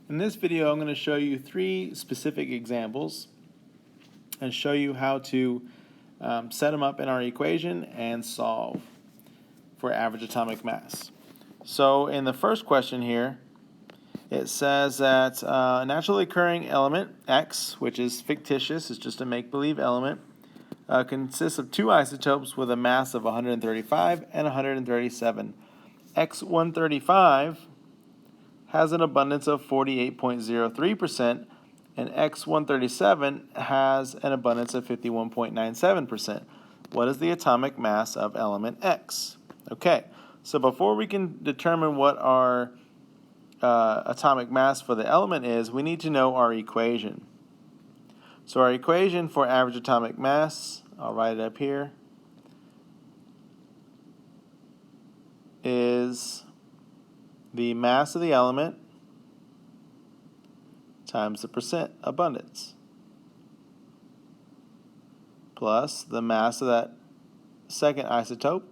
In this video, I'm going to show you 3 specific examples and show you how to set them up in our equation and solve for average atomic mass. So in the first question here, it says that a naturally occurring element, X, which is fictitious, it's just a make-believe element, consists of 2 isotopes with a mass of 135 and 137. X135 has an abundance of 48.03%, and X137 has an abundance of 51.97%. What is the atomic mass of element X? Okay, so before we can determine what our atomic mass for the element is, we need to know our equation. So our equation for average atomic mass, I'll write it up here, is the mass of the element times the percent abundance plus the mass of that second isotope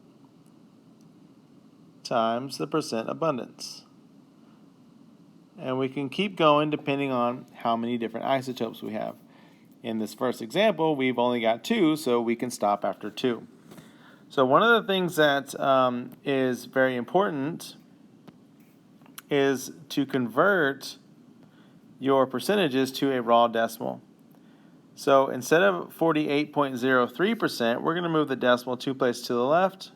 times the percent abundance. And we can keep going depending on how many different isotopes we have. In this first example, we've only got 2, so we can stop after 2. So one of the things that is very important is to convert your percentages to a raw decimal. So instead of 48.03%, we're going to move the decimal 2 places to the left,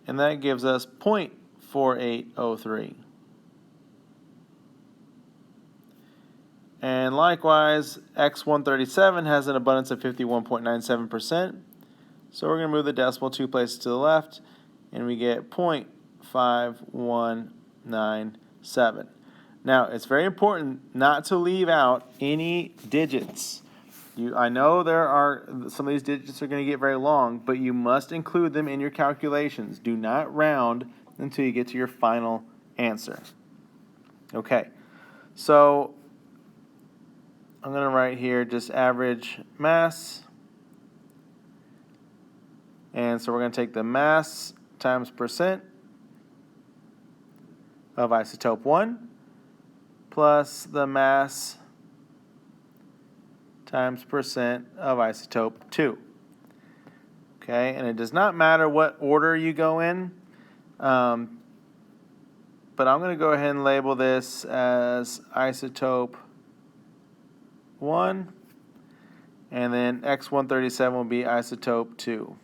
and that gives us 0.4803. And likewise, X137 has an abundance of 51.97%. So we're going to move the decimal 2 places to the left, and we get 0.5197. Now, it's very important not to leave out any digits. I know some of these digits are going to get very long, but you must include them in your calculations. Do not round until you get to your final answer. Okay, so I'm going to write here just average mass. And so we're going to take the mass times percent of isotope 1 plus the mass times percent of isotope 2. Okay, and it does not matter what order you go in, but I'm going to go ahead and label this as isotope 1, and then X137 will be isotope 2.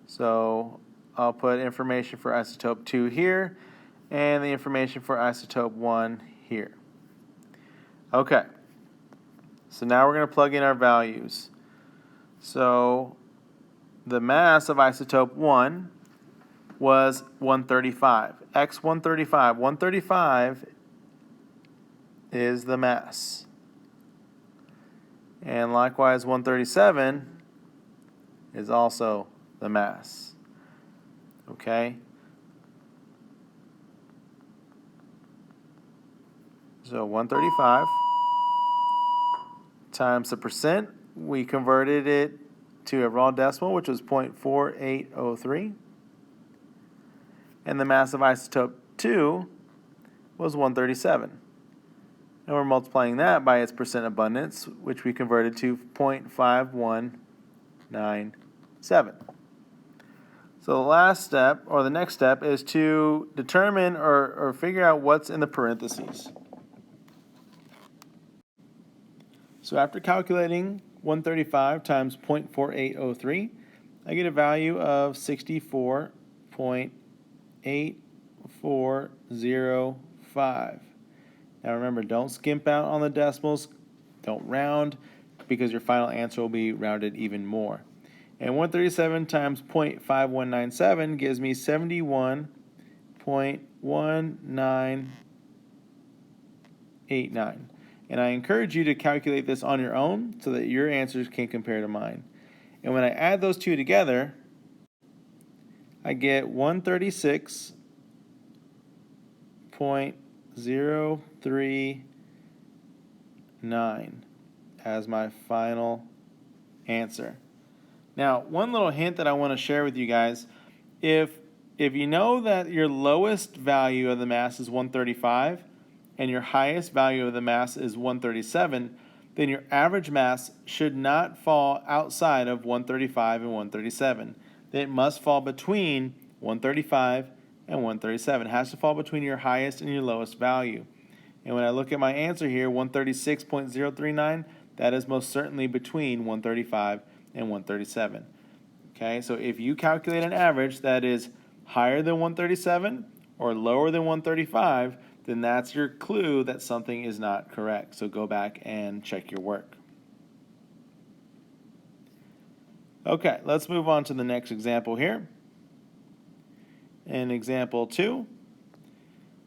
So I'll put information for isotope 2 here and the information for isotope 1 here. Okay, so now we're going to plug in our values. So the mass of isotope 1 was 135. X135. 135 is the mass. And likewise, 137 is also the mass. Okay? So 135 times the percent, we converted it to a raw decimal, which was 0.4803. And the mass of isotope 2 was 137. And we're multiplying that by its percent abundance, which we converted to 0.5197. So the last step, or the next step, is to determine or figure out what's in the parentheses. So after calculating 135 times 0.4803, I get a value of 64.8405. Now remember, don't skimp out on the decimals, don't round, because your final answer will be rounded even more. And 137 times 0.5197 gives me 71.1989. And I encourage you to calculate this on your own so that your answers can compare to mine. And when I add those two together, I get 136.039 as my final answer. Now, one little hint that I want to share with you guys, if if you know that your lowest value of the mass is 135 and your highest value of the mass is 137, then your average mass should not fall outside of 135 and 137. It must fall between 135 and 137. It has to fall between your highest and your lowest value. And when I look at my answer here, 136.039, that is most certainly between 135 and 137. Okay, so if you calculate an average that is higher than 137 or lower than 135, then that's your clue that something is not correct. So go back and check your work. Okay, let's move on to the next example here. In example 2,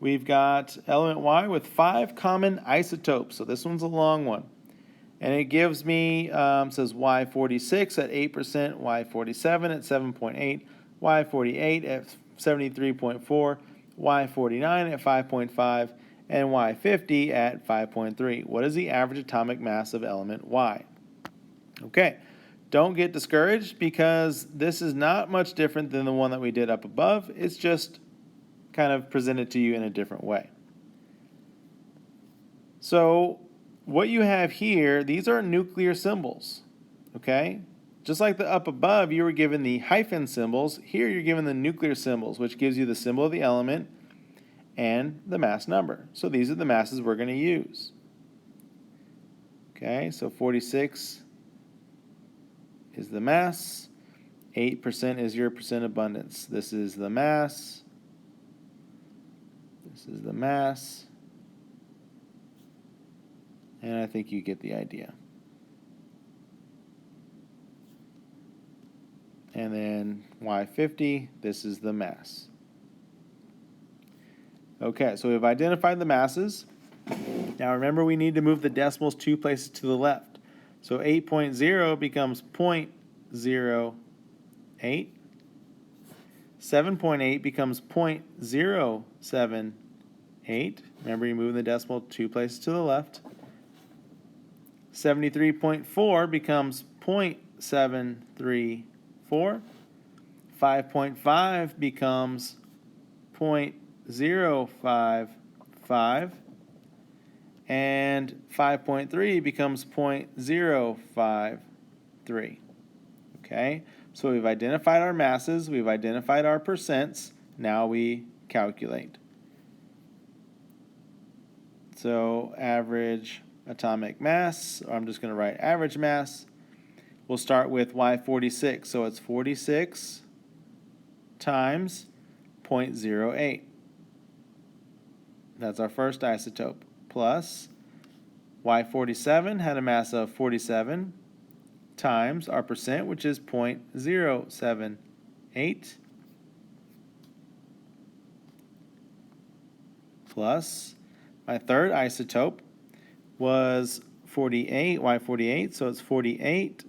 we've got element Y with 5 common isotopes. So this one's a long one. And it gives me, says Y46 at 8%, Y47 at 7.8, Y48 at 73.4, Y49 at 5.5, and Y50 at 5.3. What is the average atomic mass of element Y? Okay, don't get discouraged because this is not much different than the one that we did up above. It's just kind of presented to you in a different way. So what you have here, these are nuclear symbols, okay? Just like the up above, you were given the hyphen symbols. Here you're given the nuclear symbols, which gives you the symbol of the element and the mass number. So these are the masses we're going to use. Okay, so 46 is the mass. 8% is your percent abundance. This is the mass. This is the mass. And I think you get the idea. And then Y50, this is the mass. Okay, so we've identified the masses. Now remember, we need to move the decimals 2 places to the left. So 8.0 becomes 0.08. 7.8 becomes 0.078. Remember, you're moving the decimal 2 places to the left. 73.4 becomes 0.734. 5.5 becomes 0.055. And 5.3 becomes 0.053. Okay, so we've identified our masses, we've identified our percents, now we calculate. So average atomic mass, or I'm just going to write average mass. We'll start with Y46, so it's 46 times 0.08. That's our first isotope. Plus Y47 had a mass of 47 times our percent, which is 0.078, plus my third isotope was 48, Y48, so it's 48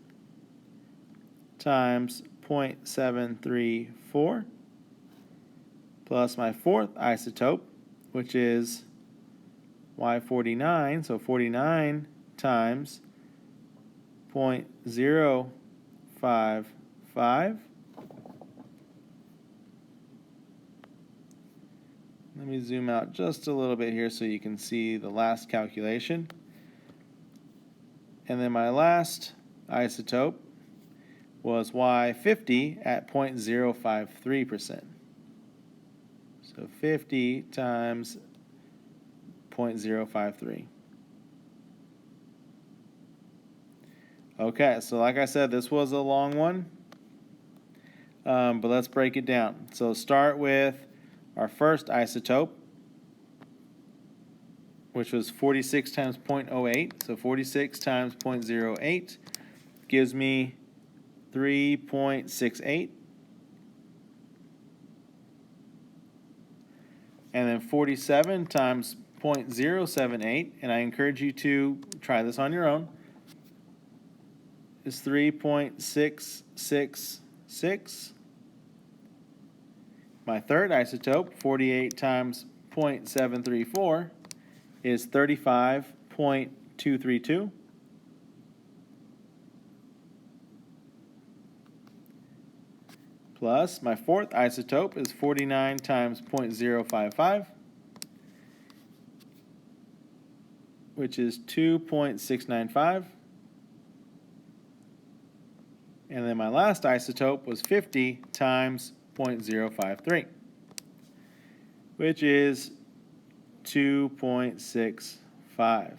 times 0.734, plus my fourth isotope, which is Y49, so 49 times 0.055. Let me zoom out just a little bit here so you can see the last calculation. And then my last isotope was Y50 at 0.053%. So 50 times 0.053. Okay, so like I said, this was a long one, but let's break it down. So start with our first isotope, which was 46 times 0.08. So 46 times 0.08 gives me 3.68. And then 47 times 0.078, and I encourage you to try this on your own, is 3.666. My third isotope, 48 times 0.734, is 35.232. plus my fourth isotope is 49 times 0.055, which is 2.695. And then my last isotope was 50 times 0.053, which is 2.65.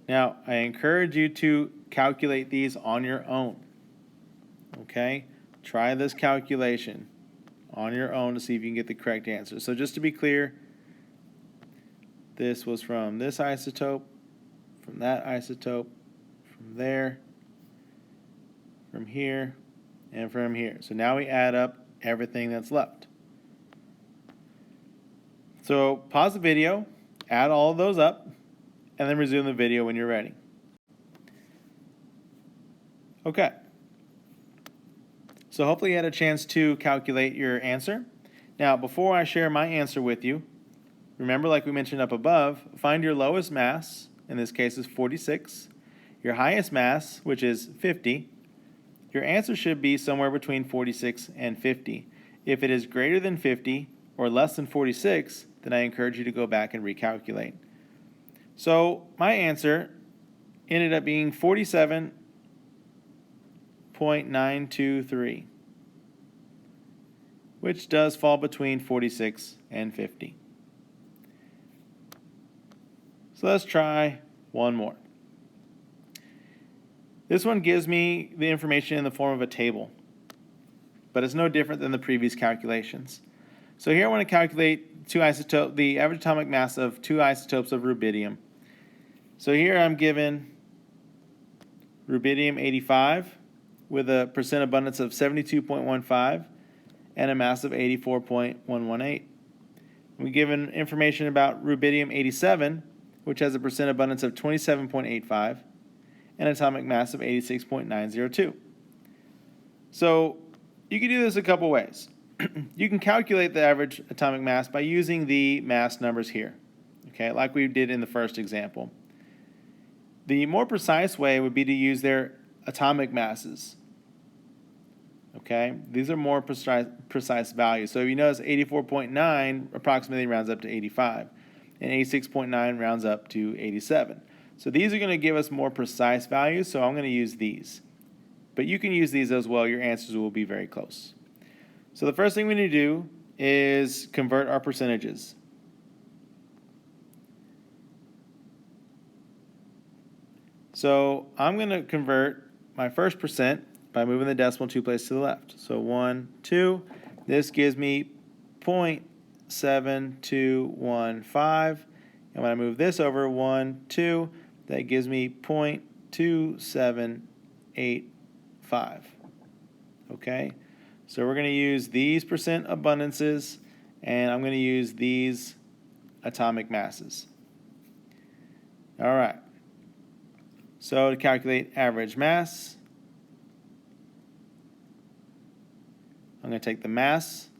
Now, I encourage you to calculate these on your own. Okay? Try this calculation on your own to see if you can get the correct answer. So just to be clear, this was from this isotope, from that isotope, from there, from here, and from here. So now we add up everything that's left. So pause the video, add all of those up, and then resume the video when you're ready. Okay. So hopefully you had a chance to calculate your answer. Now, before I share my answer with you, remember, like we mentioned up above, find your lowest mass, in this case is 46, your highest mass, which is 50. Your answer should be somewhere between 46 and 50. If it is greater than 50 or less than 46, then I encourage you to go back and recalculate. So my answer ended up being 47.923, which does fall between 46 and 50. So let's try one more. This one gives me the information in the form of a table, but it's no different than the previous calculations. So here I want to calculate the average atomic mass of two isotopes of rubidium. So here I'm given rubidium 85 with a percent abundance of 72.15 and a mass of 84.118. We're given information about rubidium 87, which has a percent abundance of 27.85 and an atomic mass of 86.902. So you can do this a couple ways. You can calculate the average atomic mass by using the mass numbers here, okay, like we did in the first example. The more precise way would be to use their atomic masses. Okay, these are more precise values. So if you notice 84.9 approximately rounds up to 85, and 86.9 rounds up to 87. So these are going to give us more precise values, so I'm going to use these. But you can use these as well. Your answers will be very close. So the first thing we need to do is convert our percentages. So I'm going to convert my first percent by moving the decimal 2 places to the left. So 1, 2. This gives me 0.7215. And when I move this over 1, 2, that gives me 0.2785. Okay? So we're going to use these percent abundances, and I'm going to use these atomic masses. All right. So to calculate average mass, I'm going to take the mass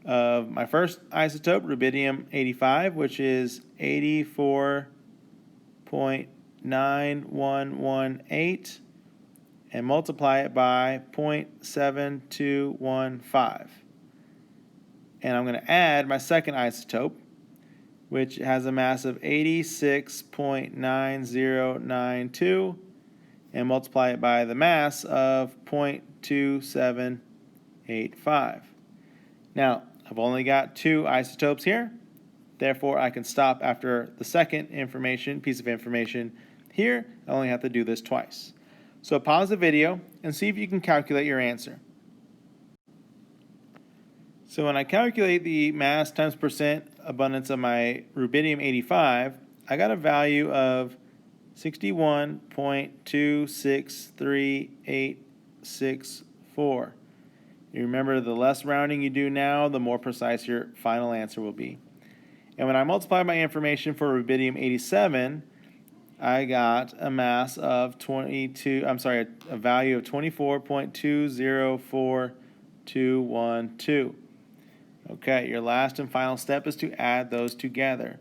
of my first isotope, rubidium 85, which is 84.9118, and multiply it by 0.7215. And I'm going to add my second isotope, which has a mass of 86.9092, and multiply it by the mass of 0.2785. Now, I've only got two isotopes here, therefore I can stop after the second piece of information here. I only have to do this twice. So pause the video and see if you can calculate your answer. So when I calculate the mass times percent abundance of my rubidium 85, I got a value of 61.263864. You remember, the less rounding you do now, the more precise your final answer will be. And when I multiply my information for rubidium 87, I got a mass of a value of 24.204212. Okay, your last and final step is to add those together.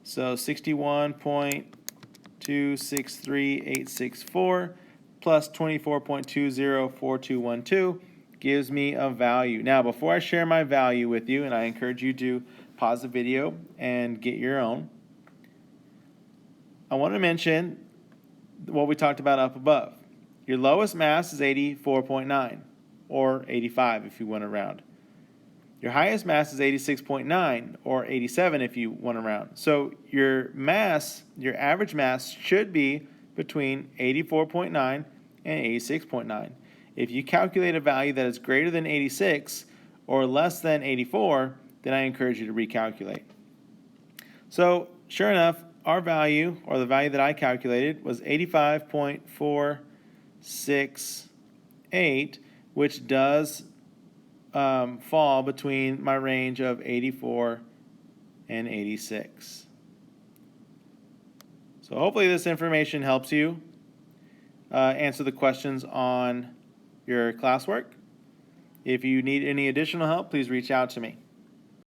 So 61.263864 plus 24.204212 gives me a value. Now, before I share my value with you, and I encourage you to pause the video and get your own, I want to mention what we talked about up above. Your lowest mass is 84.9, or 85 if you want to round. Your highest mass is 86.9, or 87 if you want to round. So your mass, your average mass, should be between 84.9 and 86.9. If you calculate a value that is greater than 86 or less than 84, then I encourage you to recalculate. So sure enough, our value, or the value that I calculated, was 85.468, which does fall between my range of 84 and 86. So hopefully this information helps you answer the questions on your classwork. If you need any additional help, please reach out to me.